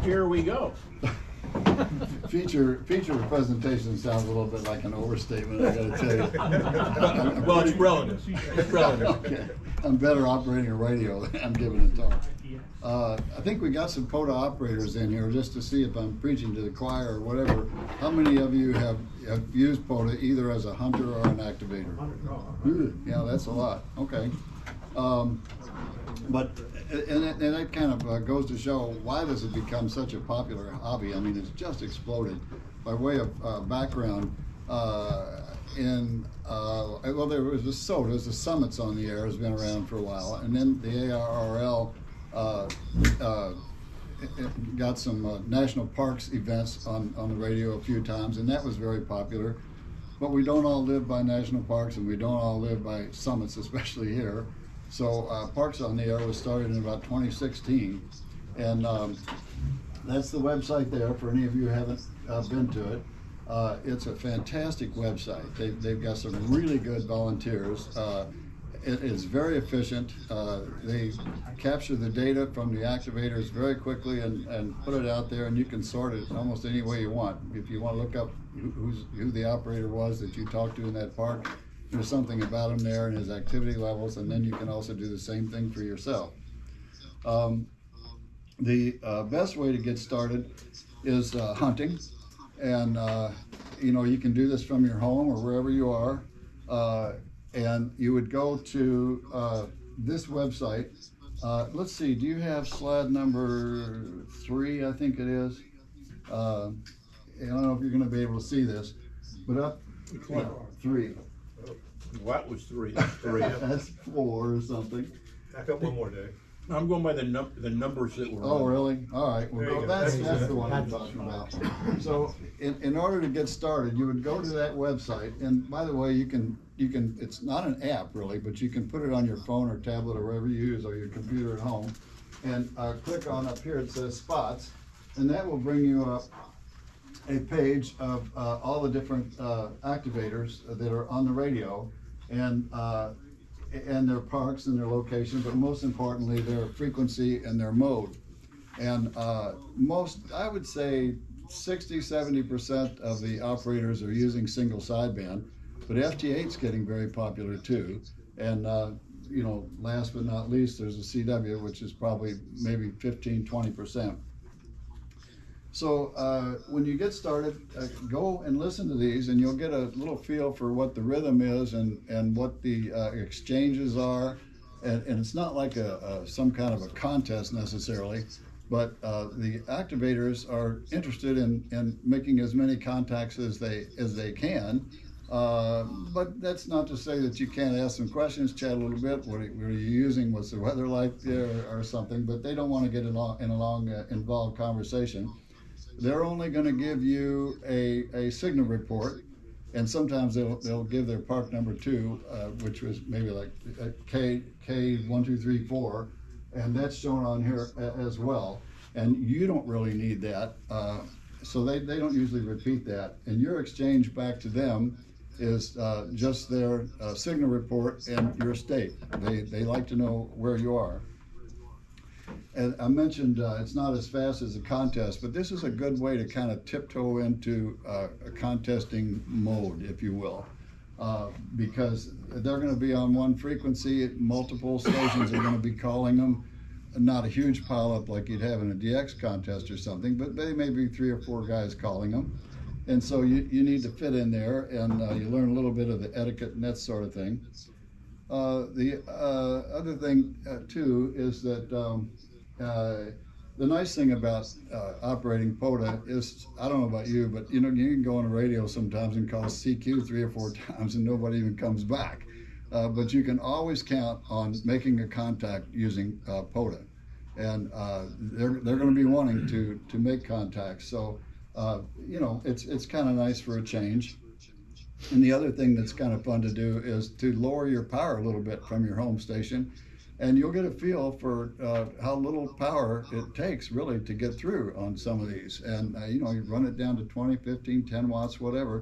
Here we go. Feature presentation sounds a little bit like an overstatement, I gotta tell you. Well, it's relative. It's relative. Okay. I'm better operating a radio than I'm giving a talk. I think we got some POTA operators in here just to see if I'm preaching to the choir or whatever. How many of you have used POTA either as a hunter or an activator? Yeah, that's a lot. Okay. But that kind of goes to show why does it become such a popular hobby. I mean, it's just exploded. By way of background, well, there was the SOTAs, the Summits on the Air has been around for a while, and then the ARRL got some national parks events on the radio a few times, and that was very popular. But we don't all live by national parks, and we don't all live by summits, especially here. So Parks on the Air was started in about 2016, and that's the website there for any of you who haven't been to it. It's a fantastic website. They've got some really good volunteers. It is very efficient. They capture the data from the activators very quickly and put it out there, and you can sort it almost any way you want. If you want to look up who the operator was that you talked to in that park, there's something about him there and his activity levels, and then you can also do the same thing for yourself. The best way to get started is hunting, and you can do this from your home or wherever you are, and you would go to this website. Let's see, do you have slide number 3? I think it is. I don't know if you're going to be able to see this, but up 3. What was 3? That's 4 or something. Back up one more, Dave. I'm going by the numbers that were. Oh, really? All right. Well, that's the one I'm That's talking about. So, in order to get started, you would go to that website, and by the way, you can. It's not an app really, but you can put it on your phone or tablet or wherever you use, or your computer at home, and click on up here. It says Spots, and that will bring you up a page of all the different activators that are on the radio, and their parks and their location, but most importantly their frequency and their mode. And I would say 60-70% of the operators are using single sideband, but FT8's getting very popular too. And last but not least, there's a CW, which is probably maybe 15-20%. So when you get started, go and listen to these, and you'll get a little feel for what the rhythm is and what the exchanges are. And it's not like some kind of a contest necessarily, but the activators are interested in making as many contacts as they can. But that's not to say that you can't ask some questions, chat a little bit. What are you using? What's the weather like there, or something? But they don't want to get in a long involved conversation. They're only going to give you a signal report, and sometimes they'll give their park number 2, which was maybe like K1234, and that's shown on here as well. And you don't really need that, so they don't usually repeat that. And your exchange back to them is just their signal report and your state. They like to know where you are. And I mentioned it's not as fast as a contest, but this is a good way to kind of tiptoe into a contesting mode, if you will, because they're going to be on one frequency. Multiple stations are going to be calling them. Not a huge pileup like you'd have in a DX contest or something, but they may be 3 or 4 guys calling them. And so you need to fit in there, and you learn a little bit of the etiquette and that sort of thing. The other thing too is that the nice thing about operating POTA is, I don't know about you, but you can go on the radio sometimes and call CQ 3 or 4 times and nobody even comes back. But you can always count on making a contact using POTA, and they're going to be wanting to make contacts. So it's kind of nice for a change. And the other thing that's kind of fun to do is to lower your power a little bit from your home station, and you'll get a feel for how little power it takes really to get through on some of these. And you run it down to 20, 15, 10 watts, whatever,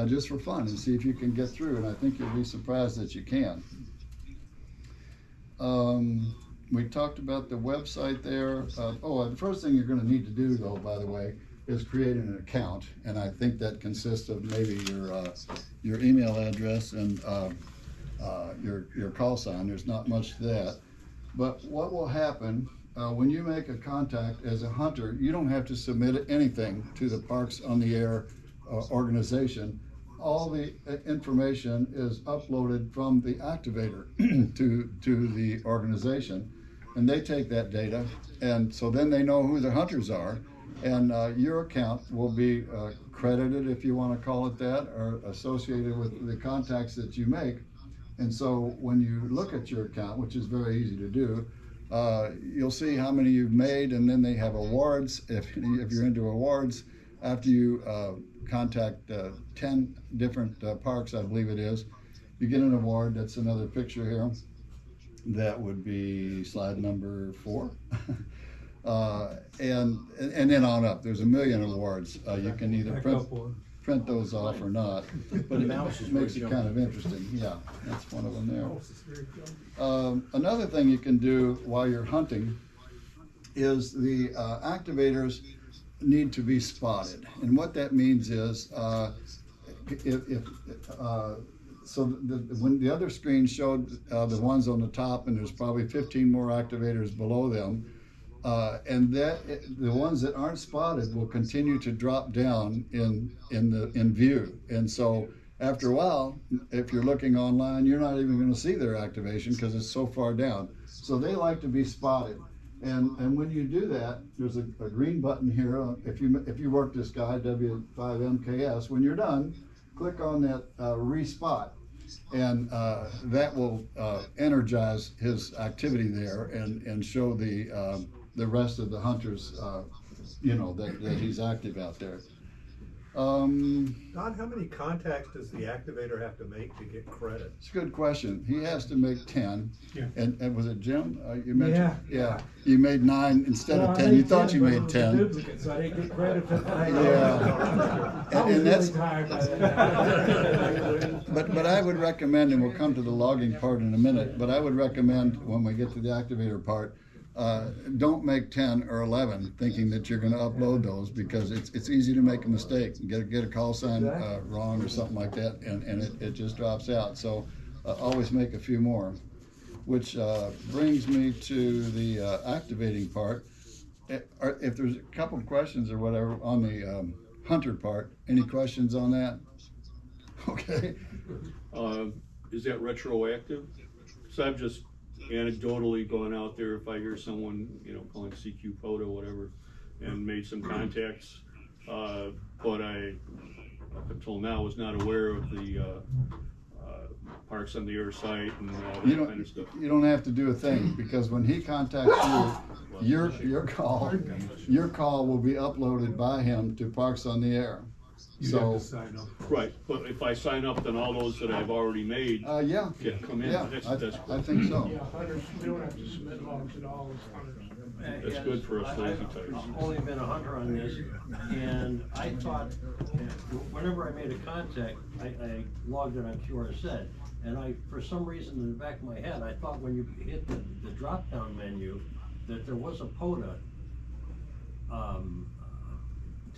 just for fun, and see if you can get through. And I think you'll be surprised that you can. We talked about the website there. The first thing you're gonna need to do though, by the way, is create an account. And I think that consists of maybe your email address and your call sign. There's not much to that. But what will happen, when you make a contact as a hunter, you don't have to submit anything to the Parks on the Air organization. All the information is uploaded from the activator to the organization, and they take that data, and so then they know who the hunters are, and your account will be credited, if you want to call it that, or associated with the contacts that you make. And so when you look at your account, which is very easy to do, you'll see how many you've made, and then they have awards. If you're into awards, after you contact 10 different parks, I believe it is, you get an award. That's another picture here. That would be slide number 4. And then on up, there's a million awards. You can either print those off or not, but it makes it kind of interesting. Yeah, that's one of them there. Another thing you can do while you're hunting is the activators need to be spotted, and what that means is when the other screen showed the ones on the top, and there's probably 15 more activators below them, and the ones that aren't spotted will continue to drop down in view. And so after a while, if you're looking online, you're not even going to see their activation because it's so far down. So they like to be spotted. And when you do that, there's a green button here. If you work this guy, W5MKS, when you're done, click on that respot, and that will energize his activity there and show the rest of the hunters, that he's active out there. Don, how many contacts does the activator have to make to get credit? It's a good question. He has to make 10. Yeah. And was it Jim? You mentioned? Yeah. You made 9 instead of 10. You thought you made 10. Duplicate, so I didn't get credit for that. Yeah. and that's really tired by that. But I would recommend, and we'll come to the logging part in a minute, but I would recommend when we get to the activator part, don't make 10 or 11 thinking that you're going to upload those, because it's easy to make a mistake, get a call sign wrong or something like that, and it just drops out. So always make a few more, which brings me to the activating part. If there's a couple of questions or whatever on the hunter part, any questions on that? Okay. Is that retroactive? So I've just anecdotally gone out there, if I hear someone, calling CQ POTA, whatever, and made some contacts, but I, up until now, was not aware of the Parks on the Air site and all that kind of stuff. You don't have to do a thing, because when he contacts you, your call will be uploaded by him to Parks on the Air. You have to sign up. Right, but if I sign up, then all those that I've already made yeah, can come in. yeah, That's I think so. Yeah, hunters, we don't have to submit logs at all as hunters. That's good for us lazy types. I've only been a hunter on this, and I thought, whenever I made a contact, I logged it on QRZ, and for some reason in the back of my head, I thought when you hit the drop-down menu, that there was a POTA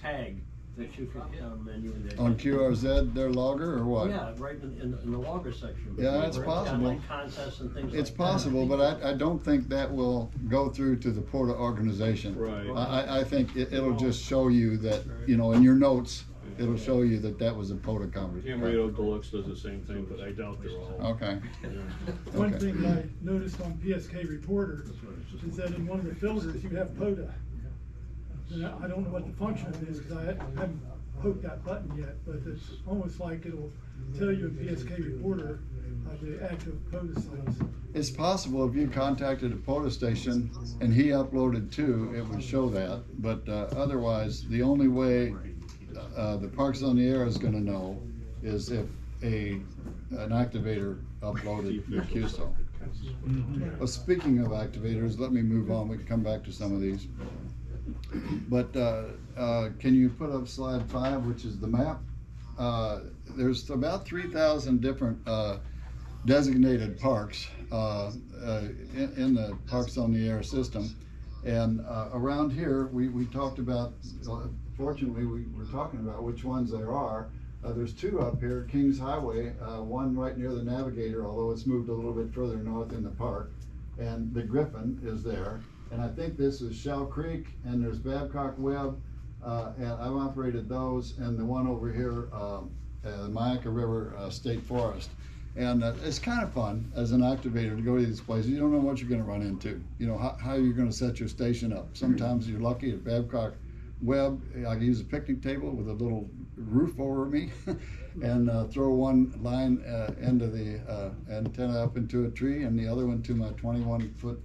tag that you could hit on menu. On QRZ, their logger, or what? Yeah, right in the logger section. Yeah, that's possible. Like contests and things It's like possible, that. but I don't think that will go through to the POTA organization. Right. I think it'll just show you that, in your notes, it'll show you that was a POTA conversation. Hamburado Deluxe does the same thing, but I doubt they're all. Okay. One Okay. thing I noticed on PSK Reporter is that in one of the filters you have POTA. And I don't know what the function of it is, because I haven't poked that button yet, but it's almost like it'll tell you in PSK Reporter the active POTA sites. It's possible if you contacted a POTA station and he uploaded 2, it would show that. But otherwise, the only way the Parks on the Air is going to know is if an activator uploaded the QSO. Well, speaking of activators, let me move on. We can come back to some of these. But can you put up slide 5, which is the map? There's about 3,000 different designated parks in the Parks on the Air system. And around here, we talked about, fortunately, we were talking about which ones there are. There's two up here, Kings Highway, one right near the Navigator, although it's moved a little bit further north in the park. And the Griffin is there. And I think this is Shell Creek, and there's Babcock Webb, and I've operated those, and the one over here, the Mayaca River State Forest. And it's kind of fun as an activator to go to these places. You don't know what you're going to run into. You know, how you're going to set your station up. Sometimes you're lucky at Babcock Webb. I use a picnic table with a little roof over me and throw one line end of the antenna up into a tree and the other one to my 21-foot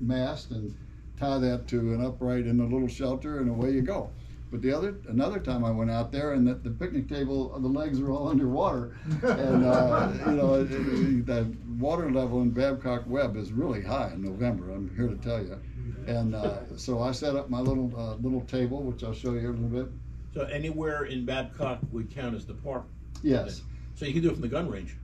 mast and tie that to an upright in a little shelter, and away you go. But another time I went out there, and the picnic table, the legs are all underwater, and you know, the water level in Babcock Webb is really high in November, I'm here to tell you. And so I set up my little table, which I'll show you a little bit. So anywhere in Babcock would count as the park? Yes. So you can do it from the gun range?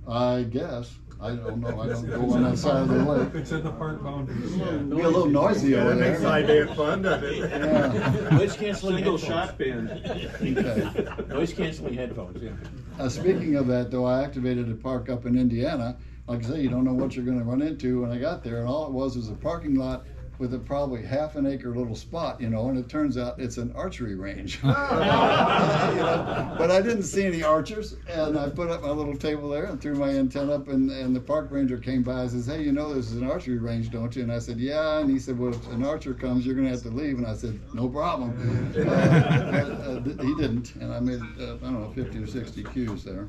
I guess. I don't know. I don't go on that side of the lake. It's in the park boundaries. It'll be a little noisy over That makes there. Isaiah fun, doesn't it? Yeah. Noise canceling Single headphones. shot band. Okay. Noise canceling headphones, yeah. Speaking of that, though, I activated a park up in Indiana. Like I say, you don't know what you're going to run into when I got there, and all it was a parking lot with a probably half-an-acre little spot, you know, and it turns out it's an archery range. You know, but I didn't see any archers, and I put up my little table there and threw my antenna up, and the park ranger came by and says, "Hey, you know this is an archery range, don't you?" And I said, "Yeah," and he said, "Well, if an archer comes, you're going to have to leave." And I said, "No problem." He didn't, and I made, I don't know, 50 or 60 cues there.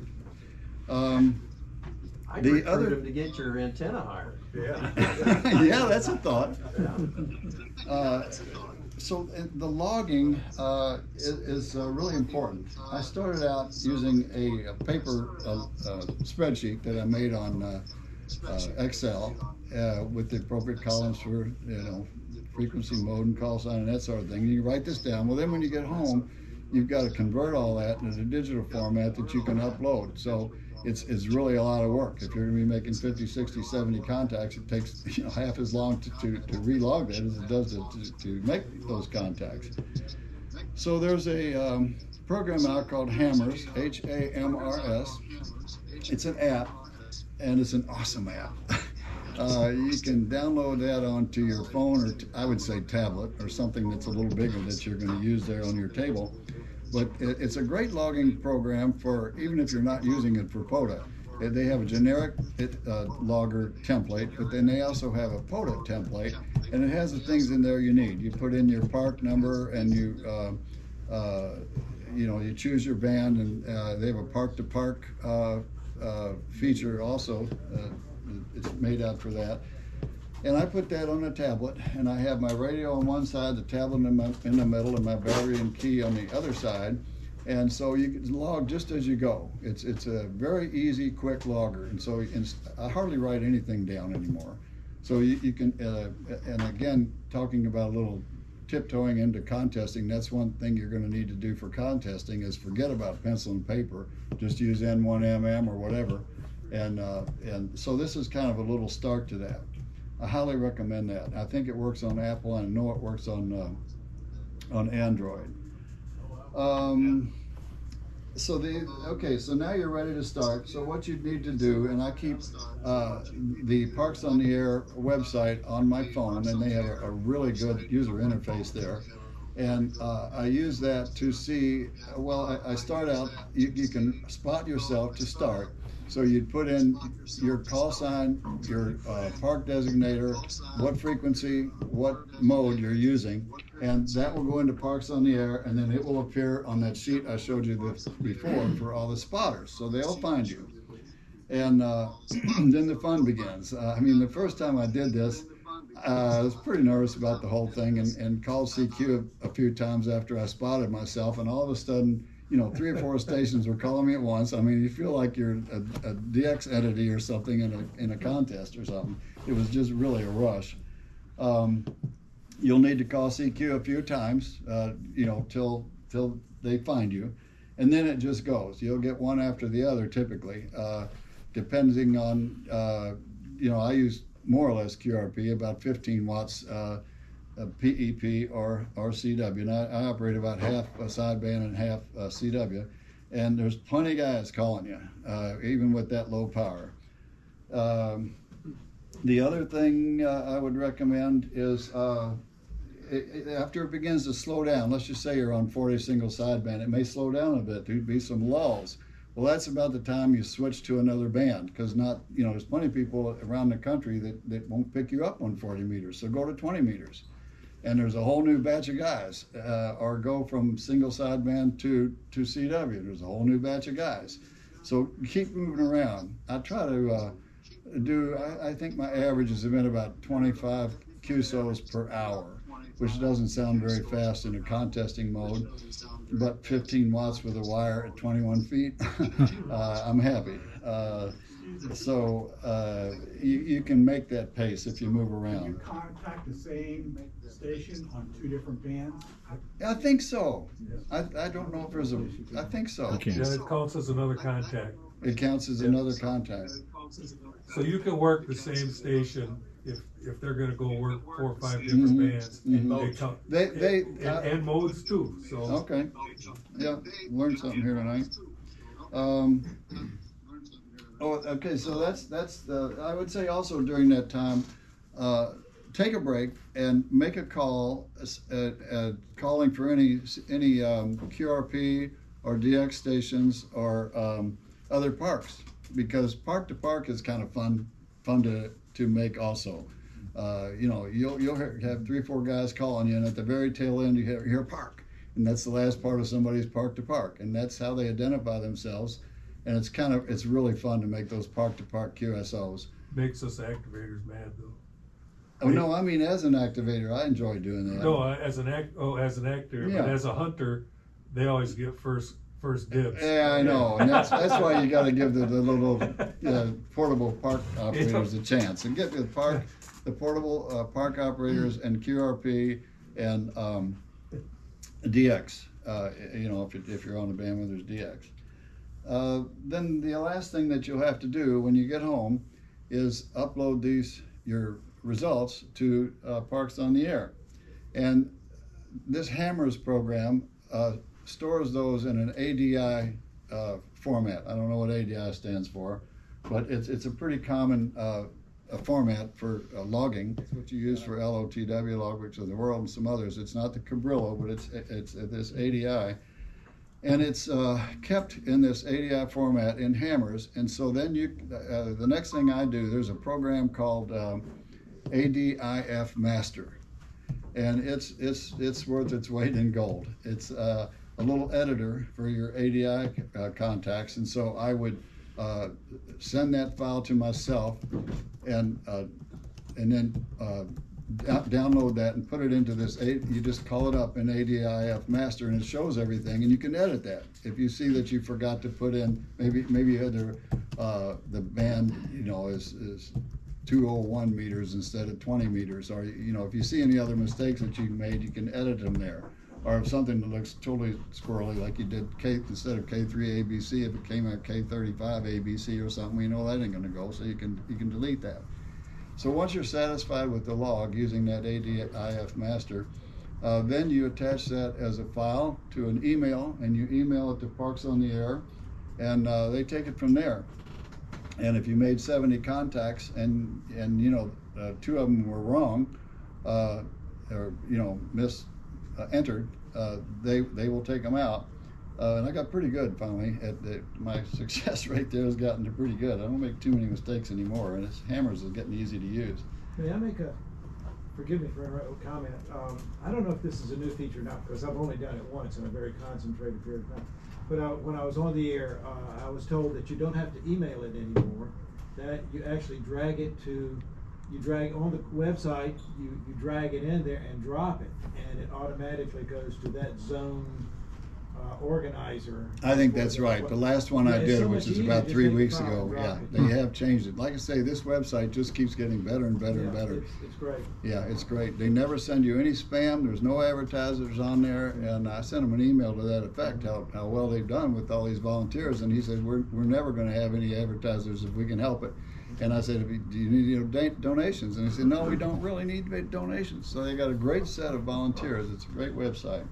I'd The recruit other- him to get your antenna higher. Yeah. Yeah, that's a thought. So the logging is really important. I started out using a paper spreadsheet that I made on Excel with the appropriate columns for, you know, frequency, mode, and call sign, and that sort of thing. You write this down. Well, then when you get home, you've got to convert all that into a digital format that you can upload. So it's really a lot of work. If you're going to be making 50, 60, 70 contacts, it takes, you know, half as long to relog that as it does to make those contacts. So there's a program out called Hammers, H-A-M-R-S. It's an app, and it's an awesome app. You can download that onto your phone, or I would say tablet, or something that's a little bigger that you're going to use there on your table. But it's a great logging program for, even if you're not using it for POTA. They have a generic logger template, but then they also have a POTA template, and it has the things in there you need. You put in your park number, and you know, you choose your band, and they have a park-to-park feature also. It's made out for that. And I put that on a tablet, and I have my radio on one side, the tablet in the middle, and my battery and key on the other side. And so you can log just as you go. It's a very easy, quick logger. And so I hardly write anything down anymore. So you can, and again, talking about a little tiptoeing into contesting, that's one thing you're going to need to do for contesting is forget about pencil and paper. Just use N1MM or whatever. And so this is kind of a little start to that. I highly recommend that. I think it works on Apple, and I know it works on Android. So now you're ready to start. So what you need to do, and I keep the Parks on the Air website on my phone, and they have a really good user interface there. And I use that to see, well, I start out, you can spot yourself to start. So you'd put in your call sign, your park designator, what frequency, what mode you're using, and that will go into Parks on the Air, and then it will appear on that sheet I showed you before for all the spotters. So they'll find you. And then the fun begins. I mean, the first time I did this, I was pretty nervous about the whole thing, and called CQ a few times after I spotted myself, and all of a sudden, you know, 3 or 4 stations were calling me at once. I mean, you feel like you're a DX entity or something in a contest or something. It was just really a rush. You'll need to call CQ a few times, you know, till they find you, and then it just goes. You'll get one after the other typically. depending on, I use more or less QRP, about 15 watts PEP or CW, and I operate about half sideband and half CW, and there's plenty of guys calling you, even with that low power. The other thing I would recommend is after it begins to slow down, let's just say you're on 40 single sideband, it may slow down a bit, there'd be some lulls. Well, that's about the time you switch to another band, because there's plenty of people around the country that won't pick you up on 40 meters, so go to 20 meters. And there's a whole new batch of guys, or go from single sideband to CW, there's a whole new batch of guys. So keep moving around. I try to I think my averages have been about 25 QSOs per hour, which doesn't sound very fast in a contesting mode, but 15 watts with a wire at 21 feet, I'm happy. You can make that pace if you move Can you around. contact the same station on 2 different bands? I think so. I don't know if there's I think so. Okay. Then it counts as another contact. It counts as another contact. So you can work the same station if they're gonna go work 4 or 5 different bands. They count, and modes too, so. Okay. Yeah, learned something here tonight. Okay, so that's I would say also during that time, take a break and make a call, calling for any QRP or DX stations or other parks, because park to park is kind of fun to make also. You'll have 3 or 4 guys calling you, and at the very tail end you hear park, and that's the last part of somebody's park to park, and that's how they identify themselves. And it's really fun to make those park to park QSOs. Makes us activators mad though. Oh no, I mean as an activator, I enjoy doing that. No, as an actor, Yeah. but as a hunter, they always get first dibs. Yeah, I know, and that's why you got to give the little portable park operators a chance, and get the portable park operators and QRP and DX. If you're on a band where there's DX. Then the last thing that you'll have to do when you get home is upload your results to Parks on the Air. And this Hammers program stores those in an ADI format. I don't know what ADI stands for, but it's a pretty common format for logging. It's what you use for LOTW, Logbooks of the World, and some others. It's not the Cabrillo, but it's this ADI. And it's kept in this ADI format in Hammers. And so then the next thing I do, there's a program called ADIF Master, and it's worth its weight in gold. It's a little editor for your ADI contacts, and so I would send that file to myself, and then download that and put it into this. You just call it up in ADIF Master, and it shows everything, and you can edit that. If you see that you forgot to put in, maybe you had the band, is 201 meters instead of 20 meters, or if you see any other mistakes that you made, you can edit them there. Or if something that looks totally squirrely, like you did instead of K3 ABC, if it came out K35 ABC or something, that ain't gonna go, so you can delete that. So once you're satisfied with the log using that ADIF Master, then you attach that as a file to an email, and you email it to Parks on the Air, and they take it from there. And if you made 70 contacts and 2 of them were wrong, or entered, they will take them out. And I got pretty good finally. My success rate there has gotten to pretty good. I don't make too many mistakes anymore, and Hammers is getting easy to use. May I make forgive me for a comment. I don't know if this is a new feature or not, because I've only done it once in a very concentrated period of time. But when I was on the air, I was told that you don't have to email it anymore, that you actually drag on the website, you drag it in there and drop it, and it automatically goes to that zone organizer. I think that's right. The last one Yeah, I it's did, so which much is easier about to 3 take a weeks file ago, and yeah, drop it. they have changed it. Like I say, this website just keeps getting better and better and Yeah, better. It's great. Yeah, it's great. They never send you any spam. There's no advertisers on there. And I sent him an email to that effect, how well they've done with all these volunteers. And he said, we're never going to have any advertisers if we can help it. And I said, do you need donations? And he said, no, we don't really need donations. So they got a great set of volunteers. It's a great website.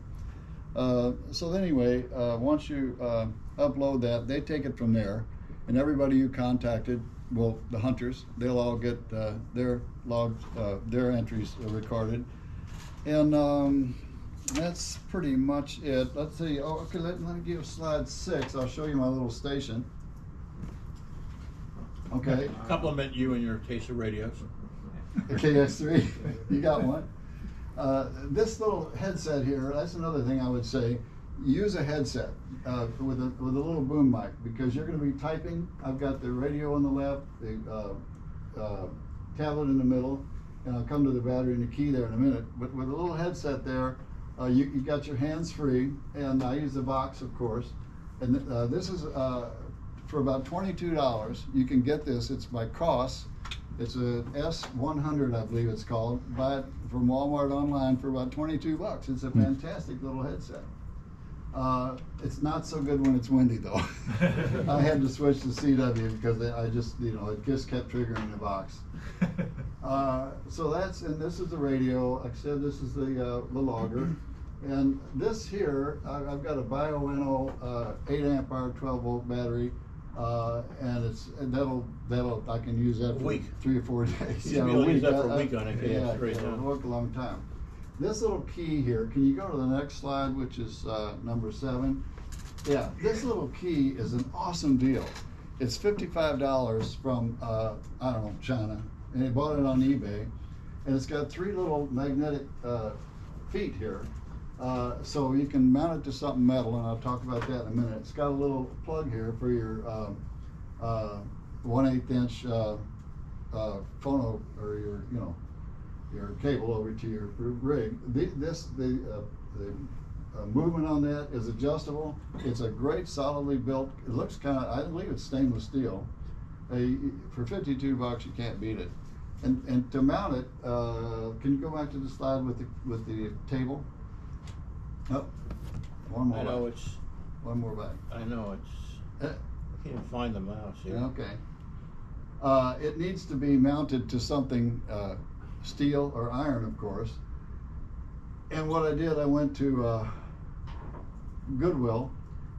So anyway, once you upload that, they take it from there. And everybody you contacted, well, the hunters, they'll all get their logs, their entries recorded. And that's pretty much it. Let's see. Oh, okay, let me give slide 6. I'll show you my little station. Okay. Compliment you and your case of radios. The KX3, you got one. This little headset here, that's another thing I would say. Use a headset with a little boom mic, because you're going to be typing. I've got the radio on the left, the tablet in the middle, and I'll come to the battery and the key there in a minute. But with a little headset there, you got your hands free, and I use the box, of course. And this is for about $22. You can get this. It's by COS. It's a S100, I believe it's called. Buy it from Walmart online for about $22. It's a fantastic little headset. It's not so good when it's windy though. I had to switch to CW because I just, it just kept triggering the box. So that's, and this is the radio. Like I said, this is the logger. And this here, I've got a BioNO 8 amp hour 12 volt battery. And that'll I can use that for week. 3 or 4 days. Yeah, we'll use that for a week on it. Yeah, Straight it'll down. work a long time. This little key here, can you go to the next slide, which is number 7? Yeah, this little key is an awesome deal. It's $55 from I don't know, China, and he bought it on eBay, and it's got 3 little magnetic feet here. So you can mount it to something metal, and I'll talk about that in a minute. It's got a little plug here for your 1/8 inch phono, or your cable over to your rig. The movement on that is adjustable. It's a great solidly built. It looks I believe it's stainless steel. For $52, you can't beat it. And to mount it, can you go back to the slide with the table? Oh, one more. I know back. it's. One more back. I know it's. I can't even find the mouse here. Okay. It needs to be mounted to something steel or iron, of course. And what I did, I went to Goodwill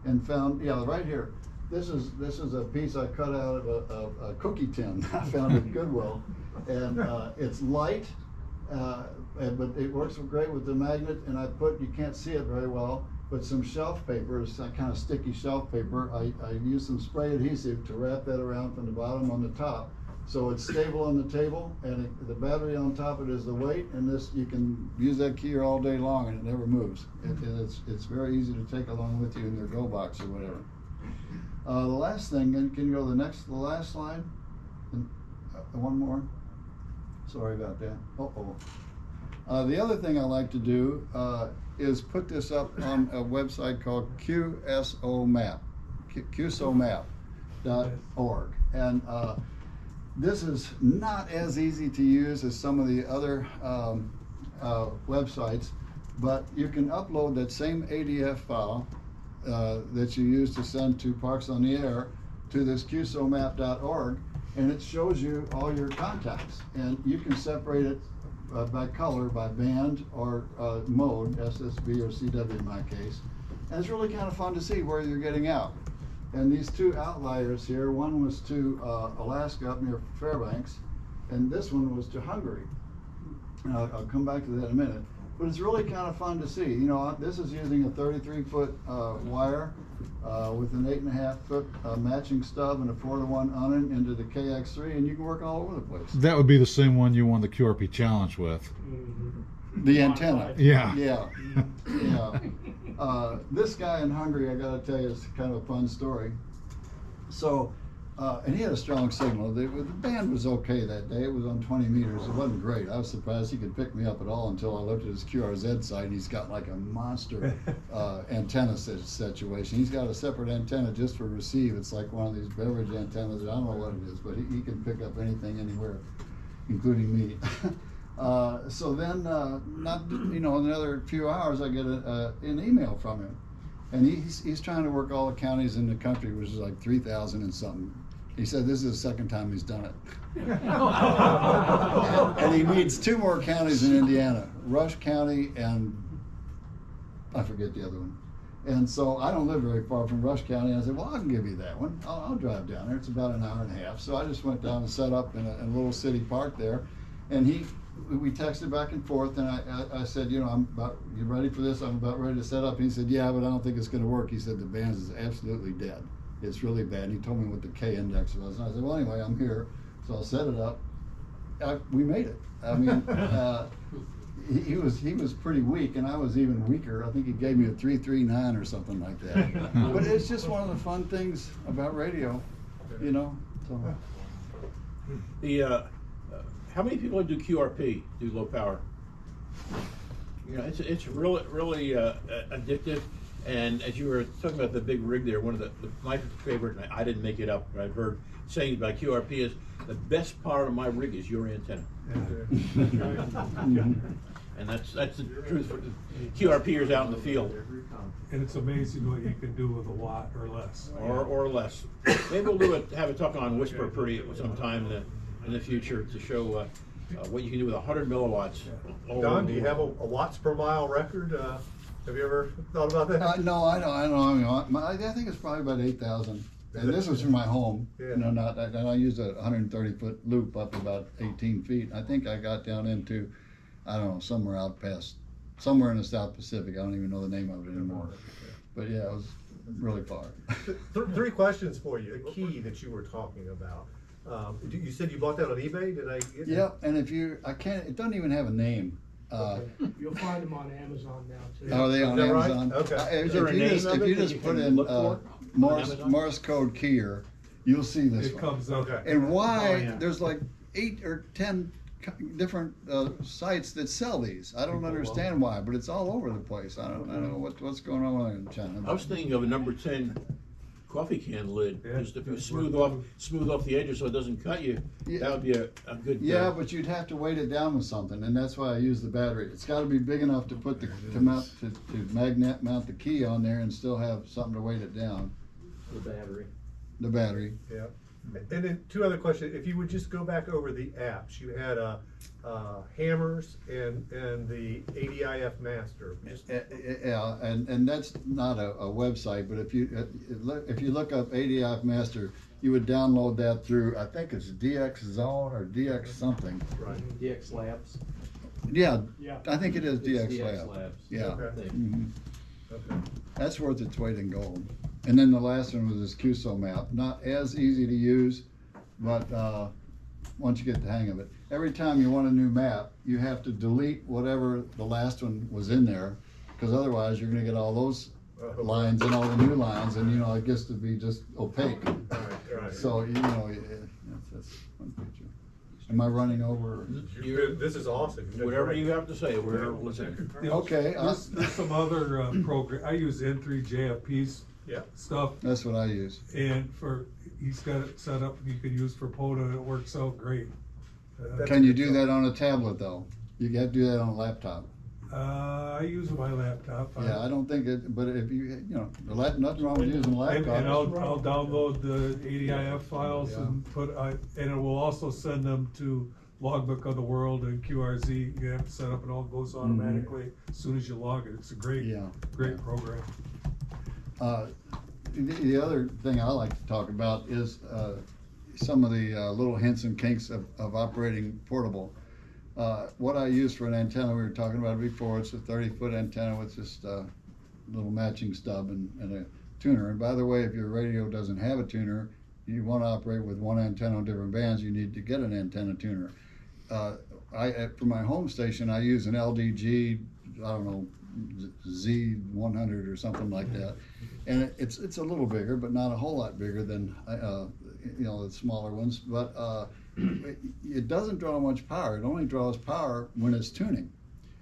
and found, right here. This is a piece I cut out of a cookie tin I found at Goodwill, and it's light. But it works great with the magnet, and you can't see it very well, but some shelf paper, it's that kind of sticky shelf paper. I used some spray adhesive to wrap that around from the bottom on the top. So it's stable on the table, and the battery on top of it is the weight, and you can use that key all day long and it never moves. And it's very easy to take along with you in your go box or whatever. The last thing, and can you go to the last slide? And, one more. Sorry about that. The other thing I like to do is put this up on a website called QSOMap, QSOMap.org. And this is not as easy to use as some of the other websites, but you can upload that same ADF file that you use to send to Parks on the Air to this QSOMap.org, and it shows you all your contacts. And you can separate it by color, by band, or mode, SSB or CW in my case. And it's really kind of fun to see where you're getting out. And these 2 outliers here, one was to Alaska up near Fairbanks, and this one was to Hungary. And I'll come back to that in a minute. But it's really kind of fun to see. This is using a 33-foot wire with an 8.5-foot matching stub and a 4-to-1 on it into the KX3, and you can work all over the place. That would be the same one you won the QRP challenge with. The antenna. Yeah. Yeah. This guy in Hungary, I got to tell you, it's kind of a fun story. So And he had a strong signal. The band was okay that day. It was on 20 meters. It wasn't great. I was surprised he could pick me up at all until I looked at his QRZ site, and he's got like a monster antenna situation. He's got a separate antenna just for receive. It's like one of these beverage antennas. I don't know what it is, but he can pick up anything anywhere, including me. So then, in another few hours, I get an email from him. And he's trying to work all the counties in the country, which is like 3,000 and something. He said this is the second time he's done it. And he needs 2 more counties in Indiana, Rush County and I forget the other one. And so I don't live very far from Rush County. And I said, well, I can give you that one. I'll drive down there. It's about an hour and a half. So I just went down and set up in a little city park there. And we texted back and forth, and I said, you ready for this? I'm about ready to set up. And he said, yeah, but I don't think it's going to work. He said, the band is absolutely dead. It's really bad. And he told me what the K index was. And I said, well, anyway, I'm here. So I'll set it up. We made it. I mean, he was pretty weak, and I was even weaker. I think he gave me a 339 or something like that. But it's just one of the fun things about radio, So. How many people do QRP, do low power? It's really addictive. And as you were talking about the big rig there, one of my favorite, and I didn't make it up, but I've heard saying about QRP is the best part of my rig is your antenna. And that's the truth for the QRPers out in the field. And it's amazing what you can do with a watt or less. Or less. Maybe we'll have a talk on Whisper pretty sometime in the future to show what you can do with 100 milliwatts. Don, do you have a watts per mile record? Have you ever thought about that? No, I don't. I think it's probably about 8,000. And this was from my home. Yeah. And I used a 130-foot loop up about 18 feet. I think I got down into, I don't know, somewhere in the South Pacific. I don't even know the name of it anymore. But yeah, it was really far. 3 questions for you. A key that you were talking about. You said you bought that on eBay? Did I get that? Yep, and it doesn't even have a name. You'll find them on Amazon now too. Are they on Amazon? Right? Okay. If you just put in Morse code keyer, you'll see this It one. comes up. Okay. And why, Oh, yeah. there's like 8 or 10 different sites that sell these. I don't understand why, but it's all over the place. I don't know what's going on in China. I was thinking of a number 10 coffee can lid. Yeah, Just if you that's smooth off the edges so it doesn't cut you, that would be a good. Yeah, but you'd have to weight it down with something, and that's why I use the battery. It's got to be big enough to put mount the key on there and still have something to weight it down. The battery. Yeah. And then 2 other questions. If you would just go back over the apps, you had Hammers and the ADIF Master. Yeah, and that's not a website, but if you look up ADIF Master, you would download that through, I think it's DX Zone or DX something. Right. DX Labs. Yeah, Yeah. I think it is DX DX Lab. Labs. Yeah. Okay. Mhm. Okay. That's worth its weight in gold. And then the last one was this QSO map. Not as easy to use, but once you get the hang of it. Every time you want a new map, you have to delete whatever the last one was in there, because otherwise you're gonna get all those lines and all the new lines, and it gets to be just opaque. Right. So, that's one picture. Am I running over? This is awesome. You did Whatever great. you have to say, we're listening. Okay. There's some other program. I use N3 JFP's Yeah. stuff, That's what I use. and he's got it set up. You can use for POTA, and it works out great. Can you do that on a tablet though? You have to do that on a laptop. I use my laptop. Yeah, I don't think it, but if nothing wrong with using a laptop. And I'll download the ADIF files and and it will also send them to Logbook of the World and QRZ. You have to set up, it all goes automatically as soon as you log it. It's a great program. The other thing I like to talk about is some of the little hints and kinks of operating portable. What I use for an antenna, we were talking about it before, it's a 30-foot antenna with just a little matching stub and a tuner. And by the way, if your radio doesn't have a tuner, you want to operate with one antenna on different bands, you need to get an antenna tuner. For my home station, I use an LDG, I don't know, Z100 or something like that. And it's a little bigger, but not a whole lot bigger than you know, the smaller ones, but it doesn't draw much power. It only draws power when it's tuning.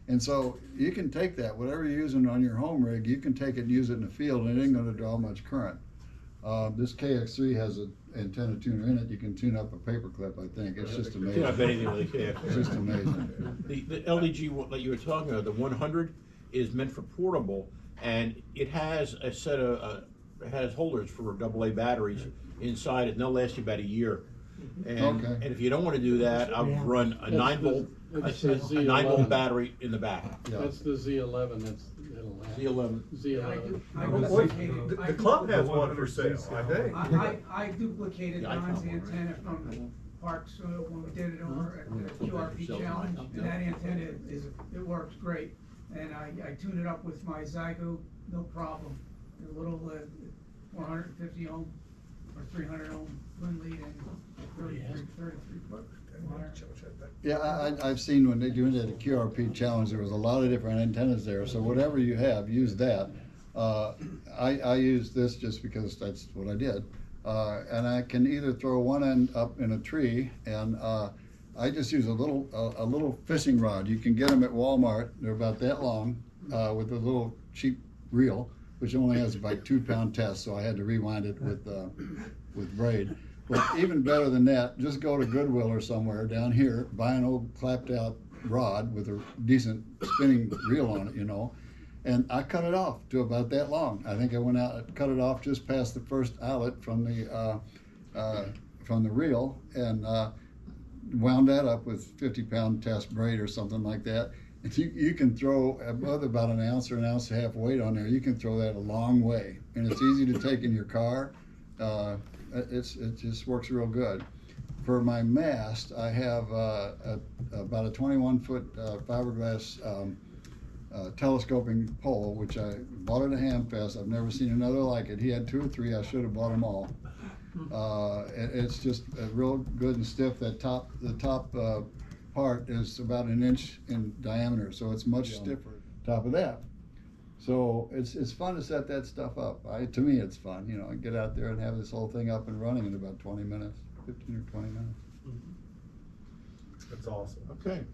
And so you can take that, whatever you're using on your home rig, you can take it and use it in the field, and it ain't gonna draw much current. This KX3 has an antenna tuner in it. You can tune up a paperclip, I think. It's just amazing. Tune up anything with a KX. It's just amazing. The LDG that you were talking about, the 100, is meant for portable, and it has a set of it has holders for AA batteries inside it, and they'll last you about a year. And, Okay. and if you don't want to do that, I would run a 9 volt battery in the back. Yeah. That's the Z11, that'll last. Z11. Z11. The club has one for sale, I think. I duplicated Yeah, I Don's found one. antenna from the parks when we did it over at the QRP challenge, and that antenna it works great. And I tuned it up with my Zygo, no problem. A little 450 ohm or 300 ohm wind lead and 33 foot wire. Yeah, I've seen when they do it at a QRP challenge, there was a lot of different antennas there. So whatever you have, use that. I use this just because that's what I did. And I can either throw one end up in a tree, and I just use a little fishing rod. You can get them at Walmart. They're about that long, with a little cheap reel, which only has about 2 pound test. So I had to rewind it with braid. But even better than that, just go to Goodwill or somewhere down here, buy an old clapped out rod with a decent spinning reel on it, you know, and I cut it off to about that long. I think I went out and cut it off just past the first eyelet from the reel, and wound that up with 50 pound test braid or something like that. And you can throw about an ounce or an ounce and a half weight on there. You can throw that a long way, and it's easy to take in your car. It just works real good. For my mast, I have about a 21-foot fiberglass telescoping pole, which I bought at a Hamfest. I've never seen another like it. He had 2 or 3. I should have bought them all. It's just real good and stiff. The top part is about 1 inch in diameter, so it's much stiffer. Top of that. So it's fun to set that stuff up. To me, it's fun. You know, get out there and have this whole thing up and running in about 20 minutes, 15 or 20 minutes. That's awesome. Okay.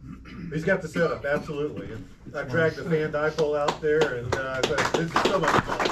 He's got the setup, absolutely. And I dragged the fan dipole out there, and this is so much fun.